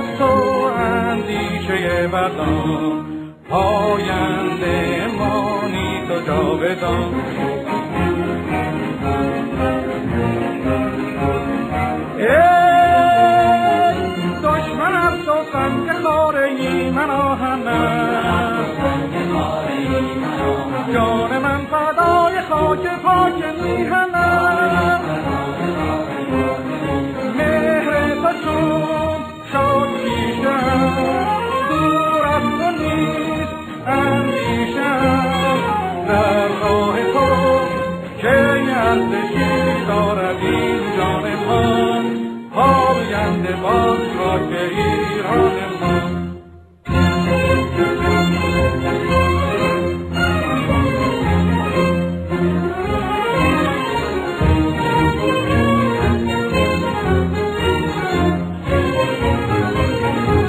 از تو اندیشه بدان، پاینده مانی تو جاودان. ای دشمن از تو سنگ خاره من آهن است، جان من فدای خاک پاک میهن است. مهر تو چون شاد پیشم، دور از تو نیست اندیشم. در راه تو که ارزشی دارد این جان من، پاینده باز را که ایران